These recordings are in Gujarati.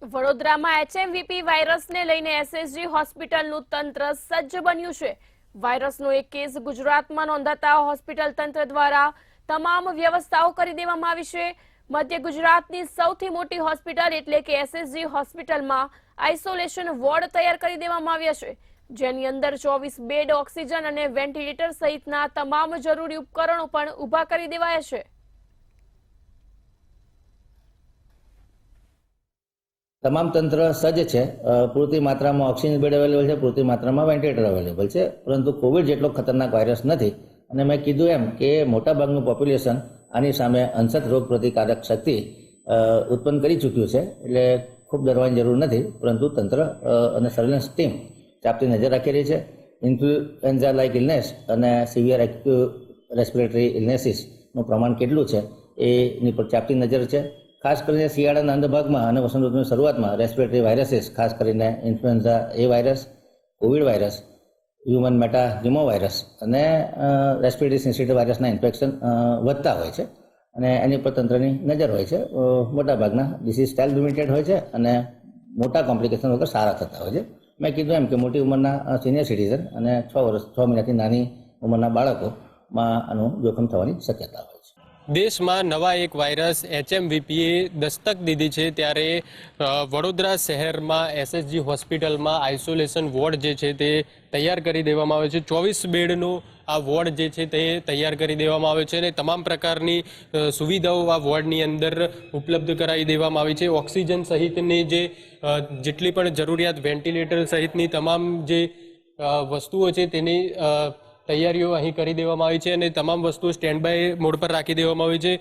વડોદરામાં એચએમવીપી વાયરસને લઈને એસએસજી હોસ્પિટલનું તંત્ર સજ્જ બન્યું છે। વાયરસનો એક કેસ ગુજરાતમાં નોંધાતા હોસ્પિટલ તંત્ર દ્વારા તમામ વ્યવસ્થાઓ કરી દેવામાં આવી છે। મધ્ય ગુજરાતની સૌથી મોટી હોસ્પિટલ એટલે કે એસએસજી હોસ્પિટલમાં આઇસોલેશન વોર્ડ તૈયાર કરી દેવામાં આવ્યા છે, જેની અંદર 24 બેડ, ઓક્સિજન અને વેન્ટિલેટર સહિતના તમામ જરૂરી ઉપકરણો પણ ઊભા કરી દેવાયા છે। તમામ તંત્ર સજ્જ છે। પૂરતી માત્રામાં ઓક્સિજન બેડ અવેલેબલ છે, પૂરતી માત્રામાં વેન્ટિલેટર અવેલેબલ છે, પરંતુ કોવિડ જેટલો ખતરનાક વાયરસ નથી। અને મેં કીધું એમ કે મોટાભાગનું પોપ્યુલેશન આની સામે અંશત રોગ પ્રતિકારક શક્તિ ઉત્પન્ન કરી ચૂક્યું છે, એટલે ખૂબ ડરવાની જરૂર નથી। પરંતુ તંત્ર અને સર્વેલન્સ ટીમ ચાપતી નજર રાખી રહી છે। ઇન્ફ્લુએન્ઝા લાઇક ઇલનેસ અને સિવિયર એક્યુટ રેસ્પિરેટરી ઇલનેસીસનું પ્રમાણ કેટલું છે એની પર ચાપતી નજર છે। ખાસ કરીને શિયાળાના અંતભાગમાં અને વસંત ઋતુની શરૂઆતમાં રેસ્પિરેટરી વાયરસીસ, ખાસ કરીને influenza A virus, Covid virus, human metapneumo virus અને રેસ્પિરેટરી સિન્સિટિવ વાયરસના ઇન્ફેક્શન વધતા હોય છે અને એની પર તંત્રની નજર હોય છે। મોટાભાગના ડિસીઝ સ્ટાઇલ લિમિટેડ હોય છે અને મોટા કોમ્પ્લિકેશન વગર સારા થતા હોય છે। મેં કીધું એમ કે મોટી ઉંમરના સિનિયર સિટીઝન અને 6 મહિનાથી નાની ઉંમરના બાળકોમાં આનું જોખમ થવાની શક્યતા હોય છે। દેશમાં નવા એક વાયરસ એચએમવીપીએ દસ્તક દીધી છે, ત્યારે વડોદરા શહેરમાં એસએસજી હોસ્પિટલમાં આઇસોલેશન વોર્ડ જે છે તે તૈયાર કરી દેવામાં આવે છે। 24 બેડનો આ વોર્ડ જે છે તે તૈયાર કરી દેવામાં આવે છે અને તમામ પ્રકારની સુવિધાઓ આ વોર્ડની અંદર ઉપલબ્ધ કરાવી દેવામાં આવી છે। ઓક્સિજન સહિતની જેટલી પણ જરૂરિયાત, વેન્ટિલેટર સહિતની તમામ જે વસ્તુઓ છે તેની તૈયારીઓ અહીં કરી દેવામાં આવી છે અને તમામ વસ્તુઓ સ્ટેન્ડ બાય મોડ પર રાખી દેવામાં આવી છે।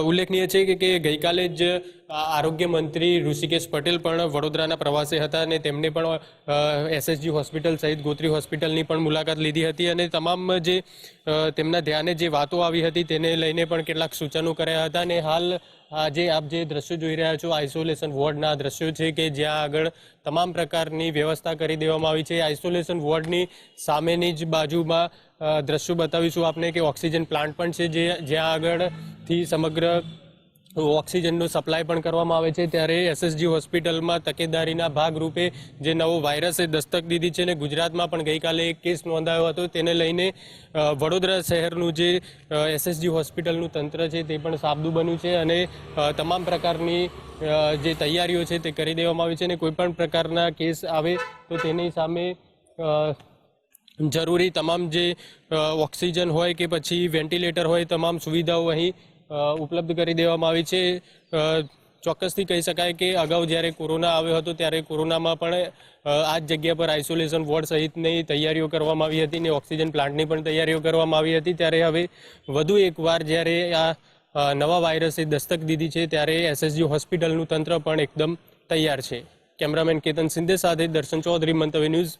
ઉલ્લેખનીય છે કે ગઈકાલે જ આરોગ્ય મંત્રી ઋષિકેશ પટેલ પણ વડોદરાના પ્રવાસે હતા અને તેમને પણ એસએસજી હોસ્પિટલ સહિત ગોત્રી હોસ્પિટલની પણ મુલાકાત લીધી હતી અને તમામ જે તેમના ધ્યાને જે વાતો આવી હતી તેને લઈને પણ કેટલાક સૂચનો કર્યા હતા। અને હાલ આજે આપ જે દ્રશ્યો જોઈ રહ્યા છો, આઇસોલેશન વોર્ડના દ્રશ્યો છે કે જ્યાં આગળ તમામ પ્રકારની વ્યવસ્થા કરી દેવામાં આવી છે। આઇસોલેશન વોર્ડની સામેની જ બાજુમાં દ્રશ્યો બતાવીશું આપને કે ઓક્સિજન પ્લાન્ટ પણ છે, જ્યાં આગળથી સમગ્ર ઓક્સિજનનો સપ્લાય પણ કરવામાં આવે છે। ત્યારે એસએસજી હોસ્પિટલમાં તકેદારીના ભાગરૂપે જે નવો વાયરસે દસ્તક દીધી છે અને ગુજરાતમાં પણ ગઈકાલે એક કેસ નોંધાયો હતો, તેને લઈને વડોદરા શહેરનું જે એસએસજી હોસ્પિટલનું તંત્ર છે તે પણ સાબદું બન્યું છે અને તમામ પ્રકારની જે તૈયારીઓ છે તે કરી દેવામાં આવી છે અને કોઈપણ પ્રકારના કેસ આવે તો તેની સામે જરૂરી તમામ જે ઓક્સિજન હોય કે પછી વેન્ટિલેટર હોય, તમામ સુવિધાઓ અહીં ઉપલબ્ધ કરી દેવામાં આવી છે। ચોક્કસથી કહી શકાય કે અગાઉ જ્યારે કોરોના આવ્યો હતો ત્યારે કોરોનામાં પણ આ જ જગ્યા પર આઇસોલેશન વોર્ડ સહિતની તૈયારીઓ કરવામાં આવી હતી અને ઓક્સિજન પ્લાન્ટની પણ તૈયારીઓ કરવામાં આવી હતી। ત્યારે હવે વધુ એકવાર જ્યારે આ નવા વાયરસે દસ્તક દીધી છે ત્યારે એસએસજી હોસ્પિટલનું તંત્ર પણ એકદમ તૈયાર છે। કેમેરામેન કેતન સિંધે સાથે દર્શન ચૌધરી, મંતવ્ય ન્યૂઝ।